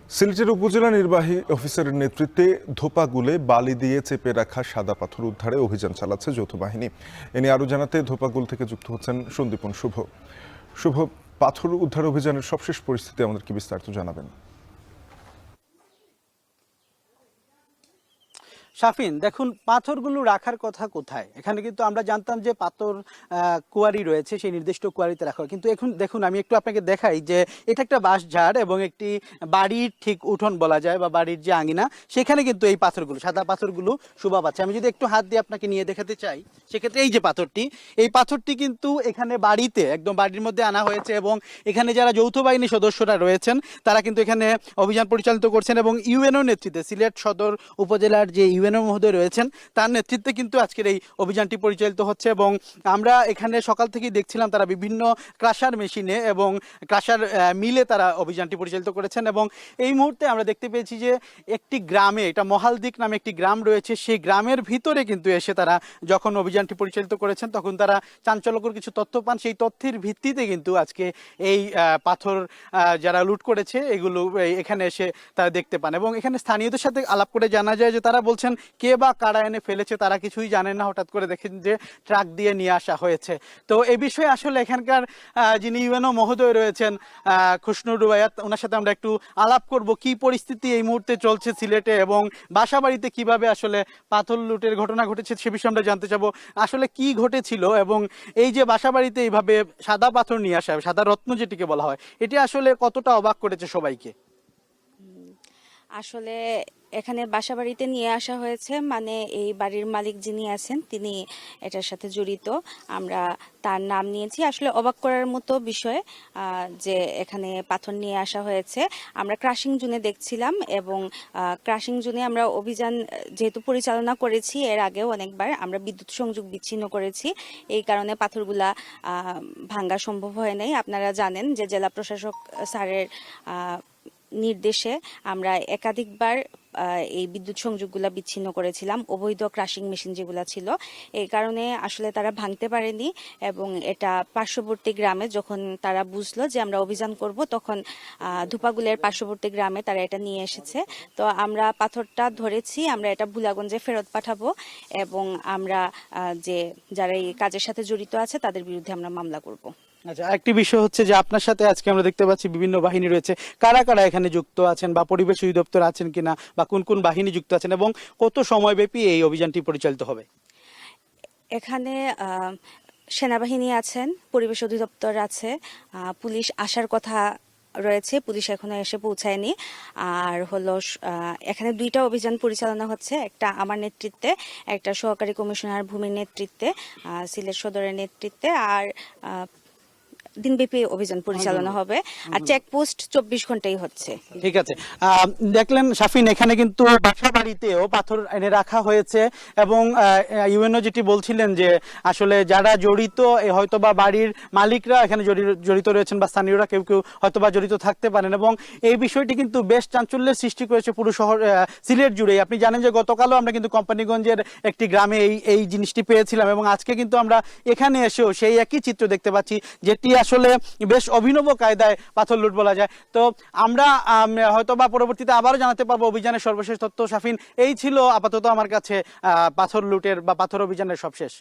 সিলেটের উপজেলা নির্বাহী অফিসারের নেতৃত্বে ধোপাগুলে বালি দিয়ে চেপে রাখা সাদা পাথর উদ্ধারে অভিযান চালাচ্ছে যৌথ বাহিনী। এ নিয়ে আরও জানাতে ধোপাগুল থেকে যুক্ত হচ্ছেন সন্দীপন শুভ। শুভ, পাথর উদ্ধার অভিযানের সবশেষ পরিস্থিতি আমাদেরকে বিস্তারিত জানাবেন। শাফিন, দেখুন পাথরগুলো রাখার কথা কোথায়? এখানে কিন্তু আমরা জানতাম যে পাথর কুয়ারি রয়েছে, সেই নির্দিষ্ট কুয়ারিতে রাখা হয়। কিন্তু এখন দেখুন, আমি একটু আপনাকে দেখাই যে এটা একটা বাঁশঝাড় এবং একটি বাড়ির ঠিক উঠোন বলা যায় বা বাড়ির যে আঙিনা, সেখানে কিন্তু এই পাথরগুলো, সাদা পাথরগুলো শোভা পাচ্ছে। আমি যদি একটু হাত দিয়ে আপনাকে নিয়ে দেখাতে চাই, সেক্ষেত্রে এই যে পাথরটি, এই পাথরটি কিন্তু এখানে বাড়িতে একদম বাড়ির মধ্যে আনা হয়েছে এবং এখানে যারা যৌথ বাহিনী সদস্যরা রয়েছেন তারা কিন্তু এখানে অভিযান পরিচালিত করছেন এবং ইউএনও নেতৃত্বে, সিলেট সদর উপজেলার যে ইউএনও মহোদয় রয়েছেন তার নেতৃত্বে কিন্তু আজকের এই অভিযানটি পরিচালিত হচ্ছে। এবং আমরা এখানে সকাল থেকেই দেখছিলাম তারা বিভিন্ন ক্রাশার মেশিনে এবং ক্রাশার মিলে তারা অভিযানটি পরিচালিত করেছেন। এবং এই মুহূর্তে আমরা দেখতে পেয়েছি যে একটি গ্রামে, এটা মহালদিক নামে একটি গ্রাম রয়েছে, সেই গ্রামের ভিতরে কিন্তু এসে তারা যখন অভিযানটি পরিচালিত করেছেন তখন তারা চাঞ্চল্যকর কিছু তথ্য পান। সেই তথ্যের ভিত্তিতে কিন্তু আজকে এই পাথর যারা লুট করেছে এগুলো এখানে এসে তারা দেখতে পান। এবং এখানে স্থানীয়দের সাথে আলাপ করে জানা যায় যে তারা বলছেন কে বা কারা এনে ফেলেছে তারা কিছুই জানেন না, হঠাৎ করে দেখেন যে ট্রাক দিয়ে নিয়ে আসা হয়েছে। তো এই বিষয়ে আসলে এখানকার যিনি ইউএনও মহোদয় রয়েছেন খুশনুর রুবাইয়াত, ওনার সাথে আমরা একটু আলাপ করব কি পরিস্থিতি এই মুহূর্তে চলছে সিলেটে এবং বাসাবাড়িতে কিভাবে আসলে পাথর লুটের ঘটনা ঘটেছে সে বিষয়ে আমরা জানতে চাবো আসলে কি ঘটেছিল। এবং এই যে বাসাবাড়িতে এইভাবে সাদা পাথর নিয়ে আসা, সাদা রত্ন যেটিকে বলা হয়, এটি আসলে কতটা অবাক করেছে সবাইকে? আসলে এখানে বাসাবাড়িতে নিয়ে আসা হয়েছে, মানে এই বাড়ির মালিক যিনি আছেন তিনি এটার সাথে জড়িত। আমরা তার নাম নিয়েছি। আসলে অবাক করার মতো বিষয় যে এখানে পাথর নিয়ে আসা হয়েছে। আমরা ক্রাশিং জোনে দেখছিলাম এবং ক্রাশিং জোনে আমরা অভিযান যেহেতু পরিচালনা করেছি এর আগেও অনেকবার, আমরা বিদ্যুৎ সংযোগ বিচ্ছিন্ন করেছি, এই কারণে পাথরগুলা ভাঙ্গা সম্ভব হয় নাই। আপনারা জানেন যে জেলা প্রশাসক স্যারের নির্দেশে আমরা একাধিকবার এই বিদ্যুৎ সংযোগগুলা বিচ্ছিন্ন করেছিলাম, অবৈধ ক্রাশিং মেশিন যেগুলো ছিল, এই কারণে আসলে তারা ভাঙতে পারেনি। এবং এটা পার্শ্ববর্তী গ্রামে যখন তারা বুঝলো যে আমরা অভিযান করব তখন ধুপাগুলের পার্শ্ববর্তী গ্রামে তারা এটা নিয়ে এসেছে। তো আমরা পাথরটা ধরেছি, আমরা এটা ভুলাগঞ্জে ফেরত পাঠাবো এবং আমরা যে যারা এই কাজের সাথে জড়িত আছে তাদের বিরুদ্ধে আমরা মামলা করব। আচ্ছা, একটি বিষয় হচ্ছে যে আপনার সাথে আজকে আমরা দেখতে পাচ্ছি বিভিন্ন বাহিনী রয়েছে, কারা কারা এখানে যুক্ত আছেন বা পরিবেশ অধিদপ্তর আছেন কিনা বা কোন কোন বাহিনী যুক্ত আছেন এবং কত সময়ব্যাপী এই অভিযানটি পরিচালিত হবে? এখানে সেনাবাহিনী আছেন, পরিবেশ অধিদপ্তর আছে, পুলিশ আসার কথা রয়েছে, পুলিশ এখনো এসে পৌঁছায়নি। আর হলো এখানে দুইটা অভিযান পরিচালনা হচ্ছে, একটা আমার নেতৃত্বে, একটা সহকারী কমিশনার ভূমির নেতৃত্বে, সিলেট সদরের নেতৃত্বে। আর দিনব্যাপী অভিযান পরিচালনা হবে আর চেকপোস্ট 24 ঘন্টাই হচ্ছে। ঠিক আছে, দেখলেন শাফিন, এখানে কিন্তু বাসা বাড়িতেও পাথর এনে রাখা হয়েছে এবং ইউএনও যেটি বলছিলেন যে আসলে যারা জড়িত হয়তোবা বাড়ির মালিকরা এখানে জড়িত রয়েছেন বা স্থানীয়রা কেউ কেউ হয়তোবা জড়িত থাকতে পারেন। এবং এই বিষয়টি কিন্তু বেশ চাঞ্চল্যের সৃষ্টি করেছে পুরো শহর সিলেট জুড়েই। আপনি জানেন যে গতকালও আমরা কিন্তু কোম্পানিগঞ্জের একটি গ্রামে এই জিনিসটি পেয়েছিলাম এবং আজকে কিন্তু আমরা এখানে এসেও সেই একই চিত্র দেখতে পাচ্ছি, যেটি আসলে বেশ অভিনব কায়দায় পাথর লুট বলা যায়। তো আমরা হয়তো বা পরবর্তীতে আবারও জানাতে পারবো অভিযানের সর্বশেষ তথ্য। শাফিন, এই ছিল আপাতত আমার কাছে পাথর লুটের বা পাথর অভিযানের সবশেষ।